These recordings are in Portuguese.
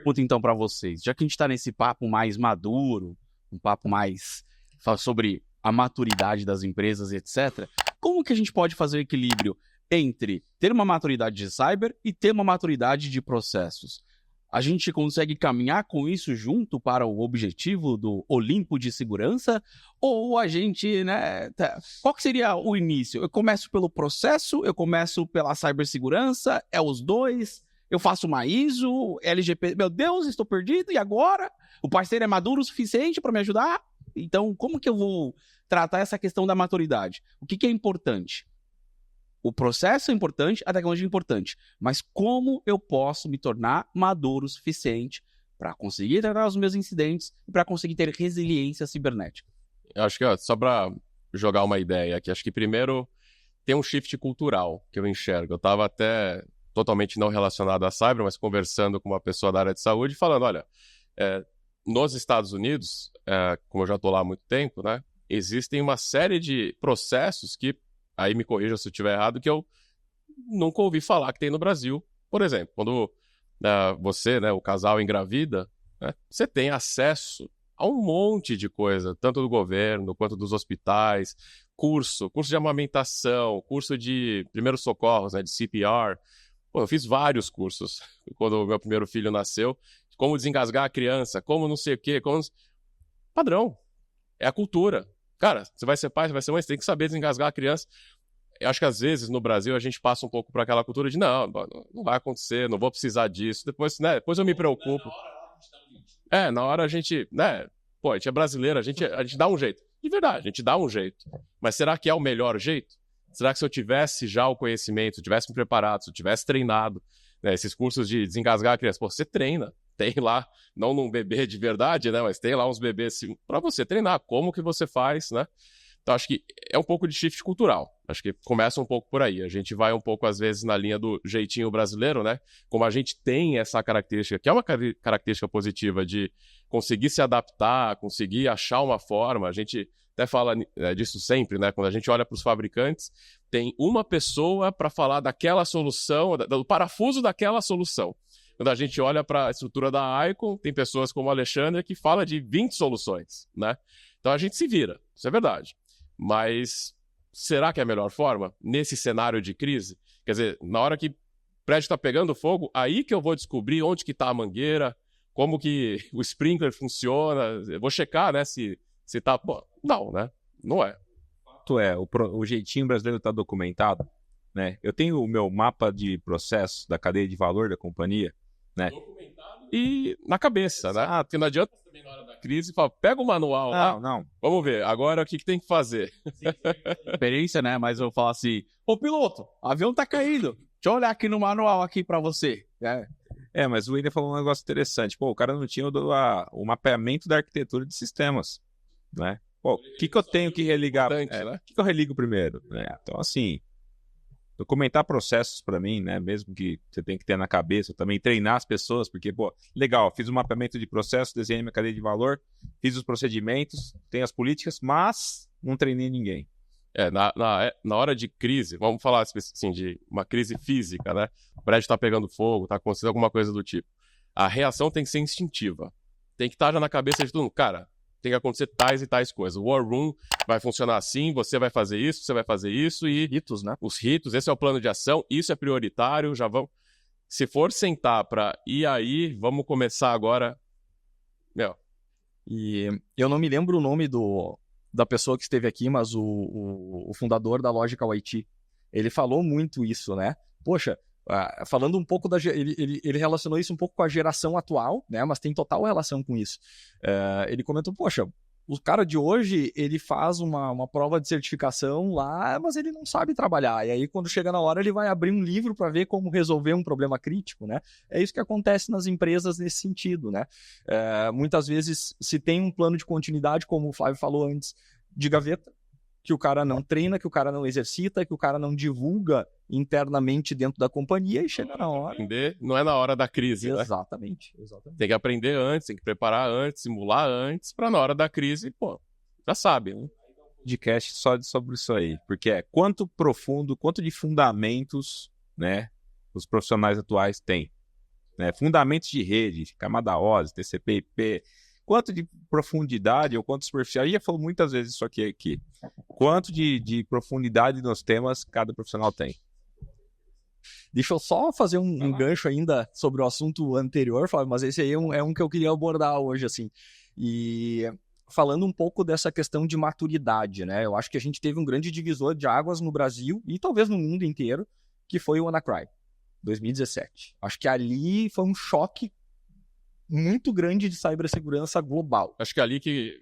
Pergunta então para vocês, já que a gente está nesse papo mais maduro, um papo mais fala sobre a maturidade das empresas, etc., como que a gente pode fazer o equilíbrio entre ter uma maturidade de cyber e ter uma maturidade de processos? A gente consegue caminhar com isso junto para o objetivo do Olimpo de segurança? Ou a gente, né? Qual que seria o início? Eu começo pelo processo? Eu começo pela cibersegurança? É os dois? Eu faço uma ISO, LGP, meu Deus, estou perdido, e agora? O parceiro é maduro o suficiente para me ajudar? Então, como que eu vou tratar essa questão da maturidade? O que é importante? O processo é importante, a tecnologia é importante, mas como eu posso me tornar maduro o suficiente para conseguir tratar os meus incidentes e para conseguir ter resiliência cibernética? Eu acho que, só para jogar uma ideia aqui, acho que primeiro tem um shift cultural que eu enxergo. Eu estava até totalmente não relacionado à cyber, mas conversando com uma pessoa da área de saúde, falando, olha, nos Estados Unidos, como eu já estou lá há muito tempo, né, existem uma série de processos que, aí me corrija se eu estiver errado, que eu nunca ouvi falar que tem no Brasil. Por exemplo, quando você, né, o casal engravida, né, você tem acesso a um monte de coisa, tanto do governo quanto dos hospitais, curso de amamentação, curso de primeiros socorros, né, de CPR. Pô, eu fiz vários cursos quando o meu primeiro filho nasceu, como desengasgar a criança, como não sei o quê, como... Padrão, é a cultura. Cara, você vai ser pai, você vai ser mãe, você tem que saber desengasgar a criança. Eu acho que às vezes no Brasil a gente passa um pouco para aquela cultura de não vai acontecer, não vou precisar disso. Depois, né, depois eu me preocupo. Na hora a gente, né, pô, a gente é brasileiro, a gente dá um jeito. De verdade, a gente dá um jeito. Mas será que é o melhor jeito? Será que se eu tivesse já o conhecimento, se eu tivesse me preparado, se eu tivesse treinado, né, esses cursos de desengasgar a criança, pô, você treina. Tem lá, não num bebê de verdade, né, mas tem lá uns bebês assim, para você treinar, como que você faz, né? Então, acho que é um pouco de shift cultural. Acho que começa um pouco por aí. A gente vai um pouco, às vezes, na linha do jeitinho brasileiro, né? Como a gente tem essa característica, que é uma característica positiva de conseguir se adaptar, conseguir achar uma forma. A gente até fala disso sempre, né? Quando a gente olha para os fabricantes, tem uma pessoa para falar daquela solução, do parafuso daquela solução. Quando a gente olha para a estrutura da Icon, tem pessoas como a Alexandre que fala de 20 soluções, né? Então a gente se vira, isso é verdade. Mas será que é a melhor forma? Nesse cenário de crise? Quer dizer, na hora que o prédio está pegando fogo, aí que eu vou descobrir onde que está a mangueira, como que o sprinkler funciona, eu vou checar, né, se tá... Pô, não, né? Não é. O jeitinho brasileiro está documentado, né? Eu tenho o meu mapa de processo da cadeia de valor da companhia, né? Documentado e na cabeça, né? Porque não adianta também na hora da crise falar, pega o manual lá, não. Vamos ver, agora o que tem que fazer? Experiência, né? Mas eu falo assim, ô piloto, o avião tá caindo, deixa eu olhar aqui no manual aqui para você. Mas o William falou um negócio interessante. Pô, o cara não tinha o mapeamento da arquitetura de sistemas, né? Pô, o que eu tenho que religar? Né? O que eu religo primeiro? Então, assim, documentar processos para mim, né? Mesmo que você tem que ter na cabeça, também treinar as pessoas, porque, pô, legal, fiz um mapeamento de processo, desenhei minha cadeia de valor, fiz os procedimentos, tenho as políticas, mas não treinei ninguém. Na hora de crise, vamos falar assim, de uma crise física, né? O prédio está pegando fogo, está acontecendo alguma coisa do tipo. A reação tem que ser instintiva. Tem que estar já na cabeça de todo mundo. Cara, tem que acontecer tais e tais coisas. O War Room vai funcionar assim, você vai fazer isso e... Ritos, né? Os ritos, esse é o plano de ação, isso é prioritário, já vamos... Se for sentar para ir aí, vamos começar agora... E eu não me lembro o nome da pessoa que esteve aqui, mas o fundador da Logical IT, ele falou muito isso, né? Poxa, falando um pouco ele relacionou isso um pouco com a geração atual, né? Mas tem total relação com isso. Ele comentou, poxa, o cara de hoje, ele faz uma prova de certificação lá, mas ele não sabe trabalhar. E aí, quando chega na hora, ele vai abrir um livro para ver como resolver um problema crítico, né? É isso que acontece nas empresas nesse sentido, né? Muitas vezes, se tem um plano de continuidade, como o Flávio falou antes, de gaveta, que o cara não treina, que o cara não exercita, que o cara não divulga internamente dentro da companhia e chega na hora. Aprender não é na hora da crise, Exatamente. Né? Tem que aprender antes, tem que preparar antes, simular antes, para na hora da crise, pô, já sabe, né? Podcast só sobre isso aí, porque quanto profundo, quanto de fundamentos, né, os profissionais atuais têm. né? Fundamentos de rede, camada OSI, TCP/IP, quanto de profundidade ou quanto superficial, já falou muitas vezes isso aqui, quanto de profundidade nos temas cada profissional tem. Deixa eu só fazer um gancho ainda sobre o assunto anterior, Fábio, mas esse aí é um que eu queria abordar hoje, assim. E falando um pouco dessa questão de maturidade, né? Eu acho que a gente teve um grande divisor de águas no Brasil e talvez no mundo inteiro, que foi o WannaCry, 2017. Acho que ali foi um choque muito grande de cibersegurança global. Acho que ali que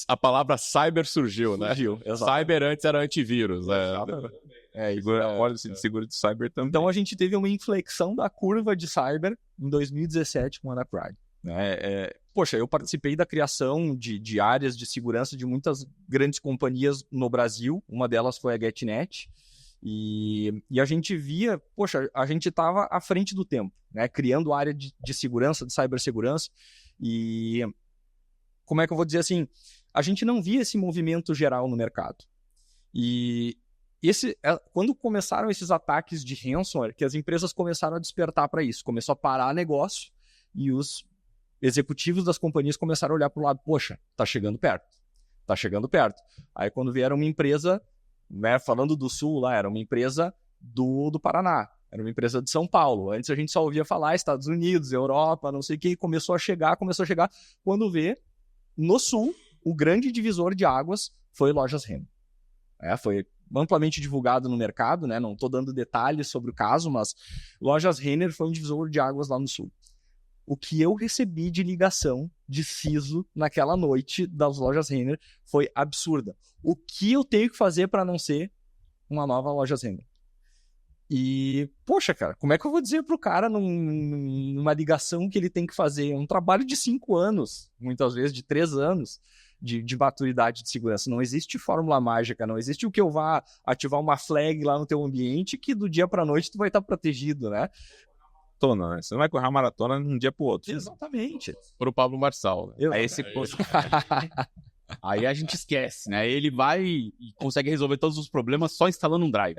a palavra cyber surgiu, né? Exato. Cyber antes era antivírus. Olha, de seguro de cyber também. Então a gente teve uma inflexão da curva de cyber em 2017 com o WannaCry. Poxa, eu participei da criação de áreas de segurança de muitas grandes companhias no Brasil. Uma delas foi a GetNet. E a gente via, poxa, a gente estava à frente do tempo, né? Criando área de segurança, de cibersegurança. E como é que eu vou dizer assim? A gente não via esse movimento geral no mercado. E quando começaram esses ataques de ransomware, que as empresas começaram a despertar para isso, começou a parar negócio e os executivos das companhias começaram a olhar para o lado, poxa, tá chegando perto. Aí quando vieram uma empresa, né, falando do Sul lá, era uma empresa do Paraná, era uma empresa de São Paulo. Antes a gente só ouvia falar Estados Unidos, Europa, não sei o que, começou a chegar. Quando vê, no Sul, o grande divisor de águas foi Lojas Renner. Foi amplamente divulgado no mercado, né? Não estou dando detalhes sobre o caso, mas Lojas Renner foi um divisor de águas lá no Sul. O que eu recebi de ligação de CISO naquela noite das Lojas Renner foi absurda. O que eu tenho que fazer para não ser uma nova Lojas Renner? E, poxa, cara, como é que eu vou dizer pro cara numa ligação que ele tem que fazer? É um trabalho de 5 anos, muitas vezes de 3 anos de maturidade de segurança. Não existe fórmula mágica, não existe o que eu vá ativar uma flag lá no teu ambiente que do dia pra noite tu vai estar protegido, né? Né? Você não vai correr uma maratona de um dia pro outro. Exatamente. Pro Pablo Marçal. Né? Aí esse posto. Aí a gente esquece, né? Ele vai e consegue resolver todos os problemas só instalando um drive.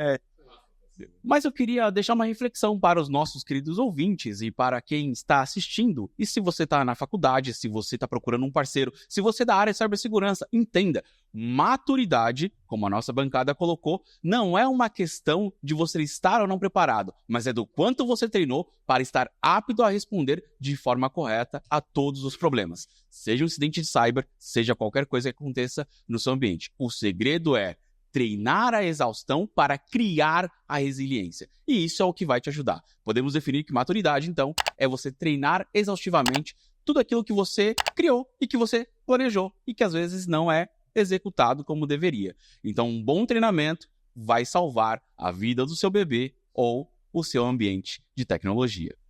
Mas eu queria deixar uma reflexão para os nossos queridos ouvintes e para quem está assistindo. E se você está na faculdade, se você está procurando um parceiro, se você é da área de cibersegurança, entenda, maturidade, como a nossa bancada colocou, não é uma questão de você estar ou não preparado, mas é do quanto você treinou para estar apto a responder de forma correta a todos os problemas. Seja um incidente de cyber, seja qualquer coisa que aconteça no seu ambiente. O segredo é treinar a exaustão para criar a resiliência. E isso é o que vai te ajudar. Podemos definir que maturidade, então, é você treinar exaustivamente tudo aquilo que você criou e que você planejou e que às vezes não é executado como deveria. Então, um bom treinamento vai salvar a vida do seu bebê ou o seu ambiente de tecnologia.